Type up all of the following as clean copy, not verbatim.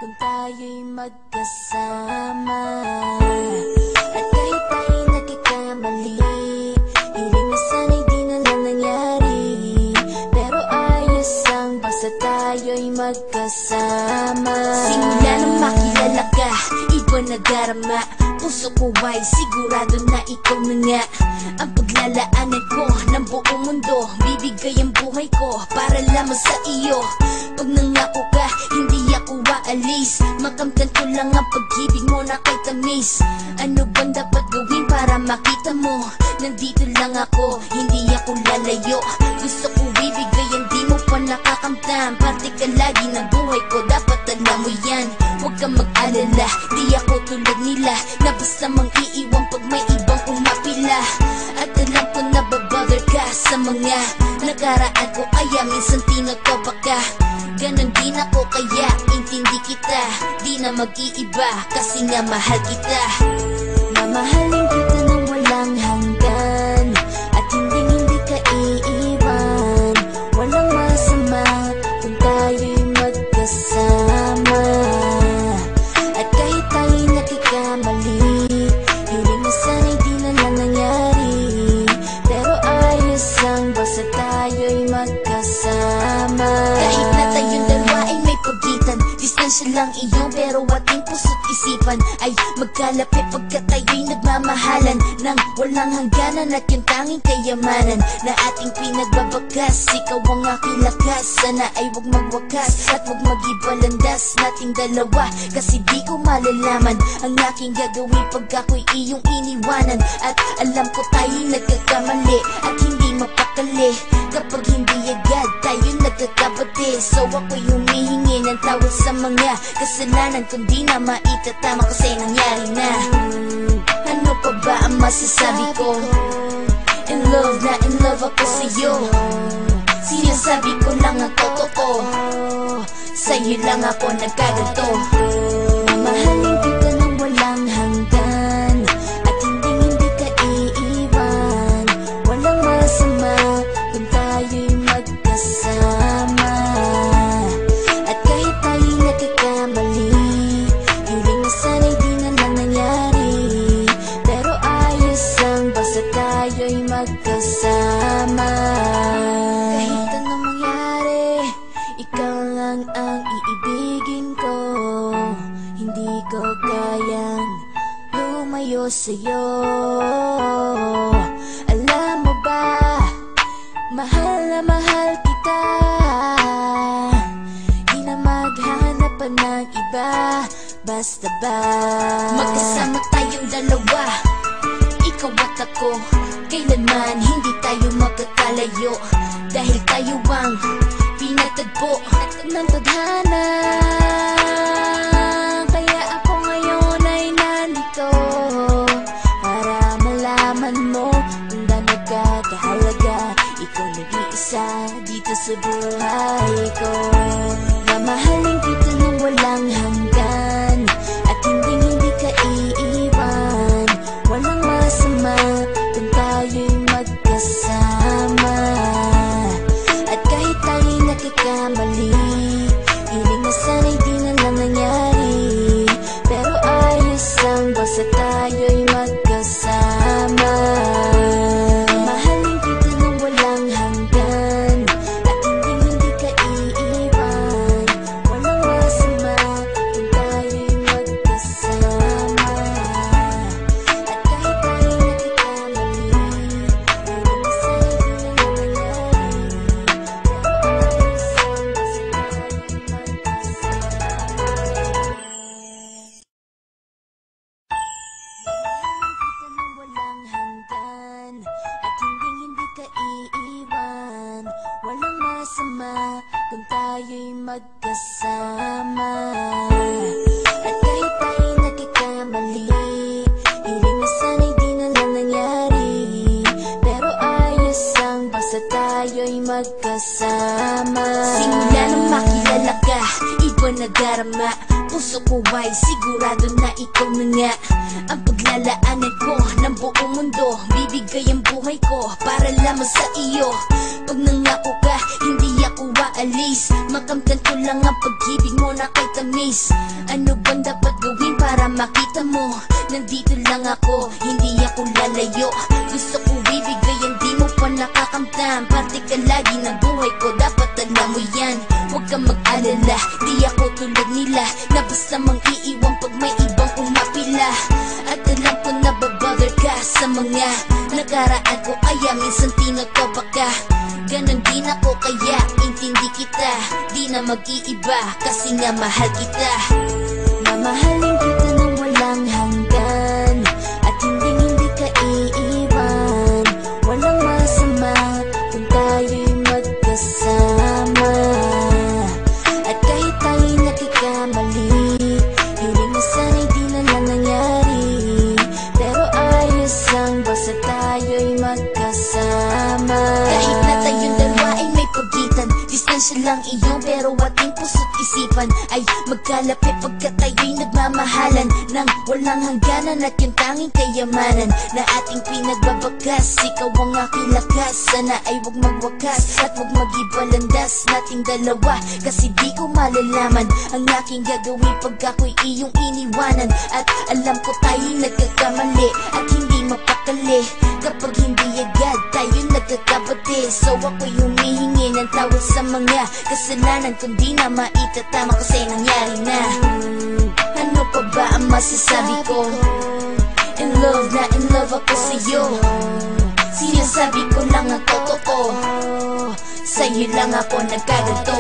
kung tayo'y magkasama. At kahit tayo'y nagkakamali, hiling na sana'y di na lang nangyari. Pero ayos ang basta tayo'y magkasama. Simula nang makilala ka, iba na darama. Puso ko ay sigurado na ikaw na nga ang paglalaanan ko ng buong mundo. Bibigay ang buhay ko para lamang sa iyo. Pag nangako ka, hindi ako aalis. Makamtan ko lang ang pag-ibig mo na kay tamis. Ano bang dapat gawin para makita mo? Nandito lang ako, hindi ako lalayo. Gusto ko bibigay, hindi mo pa nakakamtan. Parte ka lagi ng buhay ko, dapat alam mo yan. Huwag kang mag-alala, di ako tulad nila na basta mang iiwan pag may ibang umapila. At alam ko na babother ka sa mga nakaraan ko, kaya minsan tinatawa ka. Ganon din ako, kaya intindi kita. Di na mag-iiba kasi nga mahal kita. Mamahalin kita nang walang hanggan, at hindi ka iiwan. Walang masama kung tayo'y magkasama. At kahit tayo'y nakikamali, hiling na sana'y di na lang nangyari. Pero ayos lang basta tayo'y magkasama. Kahit na tayong dalawa ay may pagitan, distansya lang iyon, pero ating puso't isipan ay magkalapit pagkat tayo'y nagmamahalan ng walang hangganan. At yung tanging kayamanan na ating pinagbabakas, ikaw ang aking lakas. Sana ay huwag magwakas at huwag mag-iba landas nating dalawa, kasi di ko malalaman ang aking gagawin pag ako'y iyong iniwanan. At alam ko tayo'y nagkakamali at hindi mapakali kapag hindi agad tayo nagkakabati. So ako'y humihingi ng tawad sa mga kasalanan kung di na maitatama kasi nangyari na. Ano pa ba ang masasabi ko? In love na in love ako sa'yo. Sinasabi ko lang ang totoo, sa'yo lang ako nagkaganto. Mamahalin kita nang walang hanggan, at hindi ka iiwan. Walang masama kung tayo'y magkasama. At kahit tayo'y nagkakamali, hiling na sana'y di na lang nangyari. Pero ayos lang basta tayo'y magkasama. Kahit anong mangyari, ikaw lang ang iibigin ko. Hindi ko kayang lumayo sa'yo. Alam mo ba, mahal na mahal kita. Di na maghanap pa ng iba, basta ba magkasama tayong dalawa, ikaw at ako. Kailanman hindi tayo magkakalayo, dahil tayo ang pinatagpo ng tadhana. Kaya ako ngayon ay nandito para malaman mo kung gaano ka kahalaga. Ikaw nag-iisa dito sa buhay ko. Mamahalin kita nang walang hanggan, at hindi ka iiwan. Walang masama kung tayo'y magkasama. At kahit tayo'y nagkakamali, hiling na sana'y di na lang nangyari. Pero ayos lang basta tayo'y magkasama. Mahalin kita nang walang hanggan, at hindi ka iiwan. Walang masama kung tayo'y magkasama. At kahit tayo'y nagkakamali, hiling na sana'y di na lang nangyari. Pero ayos lang basta tayo'y magkasama. Kita nang walang hanggan, at hindi ka iiwan. Walang masama kung tayo'y magkasama. At kahit tayo'y nagkakamali, hiling na sana'y di na lang nangyari. Pero ayos lang basta tayo'y magkasama. Simula nang makilala ka, iba na darama. puso ko ay sigurado na ikaw na nga ang paglalaanan ko ng buong mundo. Bibigay ang buhay ko para lamang sa iyo. Pag nangako ka, hindi ako aalis. Makamtan ko lang ang pag-ibig mo na kay tamis. Ano bang dapat gawin para makita mo? Nandito lang ako, hindi ako lalayo. Gusto ko bibigay, hindi mo pa nakakamtan. Parte ka lagi ng buhay ko, dapat alam mo yan. Huwag kang mag-alala, di ako tulad nila na basta mang iiwan pag may ibang umapila. At alam ko na babother ka sa mga nakaraan ko, kaya minsan tinatawa ka. Ganon din ako, kaya intindi kita. Di na mag-iiba kasi nga mahal kita. Mamahalin kita nang walang hanggan, at hindi ka iiwan. Walang masama kung tayo'y magkasama. At kahit tayo'y nakikamali, hiling na sana'y di na lang nangyari. Pero ayos lang basta tayo'y magkasama. Kahit na tayong dalawa ay may pagitan, distansya lang iyon, pero ating puso't isipan ay magkalapit pagkat tayo'y nagmamahalan ng walang hangganan. At yung tanging kayamanan na ating pinagbabakas, ikaw ang aking lakas. Sana ay huwag magwakas at huwag mag-iba landas nating dalawa, kasi di ko malalaman ang aking gagawin pag ako'y iyong iniwanan. At alam ko tayo'y nagkakamali at hindi mapakali kapag hindi agad tayo nagkakabati. So ako'y humihingi ng tawad sa mga kasalanan kung di na maitatama kasi nangyari na. Ano pa ba ang masasabi ko? In love na in love ako sa'yo. Sinasabi ko lang ang totoo, sa'yo lang ako nagkaganto.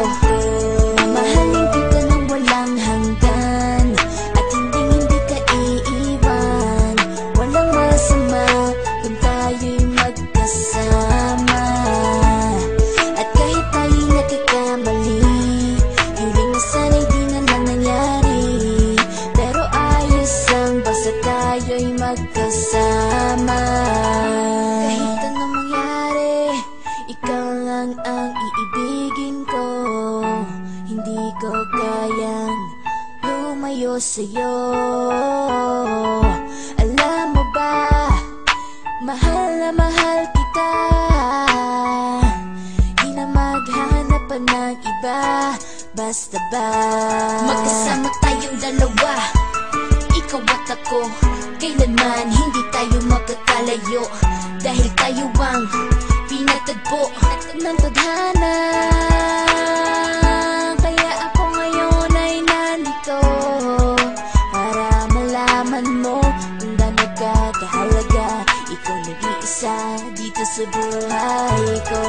Mamahalin kita nang walang hanggan, at hindi ka iiwan. Walang masama kung tayo'y magkasama. At kahit tayo'y nagkakamali, hiling na sana'y di na lang nangyari. Pero ayos lang basta tayo'y magkasama. Kahit anong mangyari, ikaw lang ang iibigin ko. Hindi ko kayang lumayo sa'yo. Alam mo ba, mahal na mahal kita. Di na maghanap pa ng iba, basta ba magkasama tayong dalawa, ikaw at ako. Kailanman hindi tayo magkakalayo, dahil tayo ang pinatagpo ng tadhana. Kaya ako ngayon ay nandito para malaman mo kung gaano ka kahalaga. Ikaw nag-iisa dito sa buhay ko.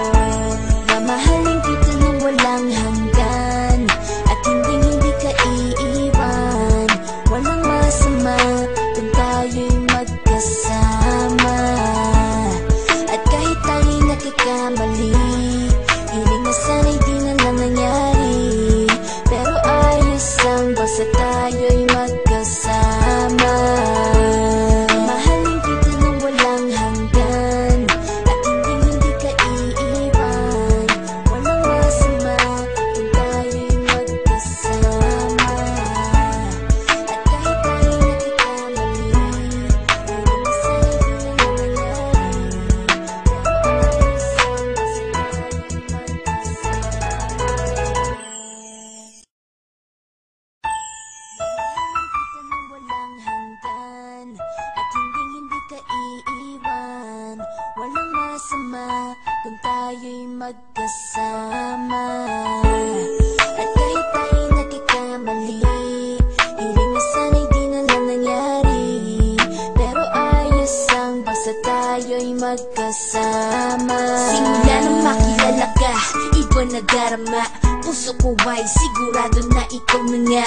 Mamahalin kita nang walang hanggan, at hindi ka iiwan. Walang masama kung tayo'y magkasama. At kahit tayo'y nagkakamali, hiling na sana'y di na lang nangyari. Pero ayos lang basta tayo'y magkasama. Mahalin kita nang walang hanggan, at hindi ka iiwan. Walang masama kung tayo'y magkasama. At kahit tayo'y nagkakamali, hiling na sana'y di na lang nangyari. Pero ayos lang basta tayo'y magkasama. Kita nang walang hanggan, at hindi ka iiwan. Walang masama kung tayo'y magkasama. At kahit tayo'y nagkakamali, hiling na sana'y di na lang nangyari. Pero ayos lang basta tayo'y magkasama. Simula nang makilala ka, iba na darama. Puso ko ay sigurado na ikaw na nga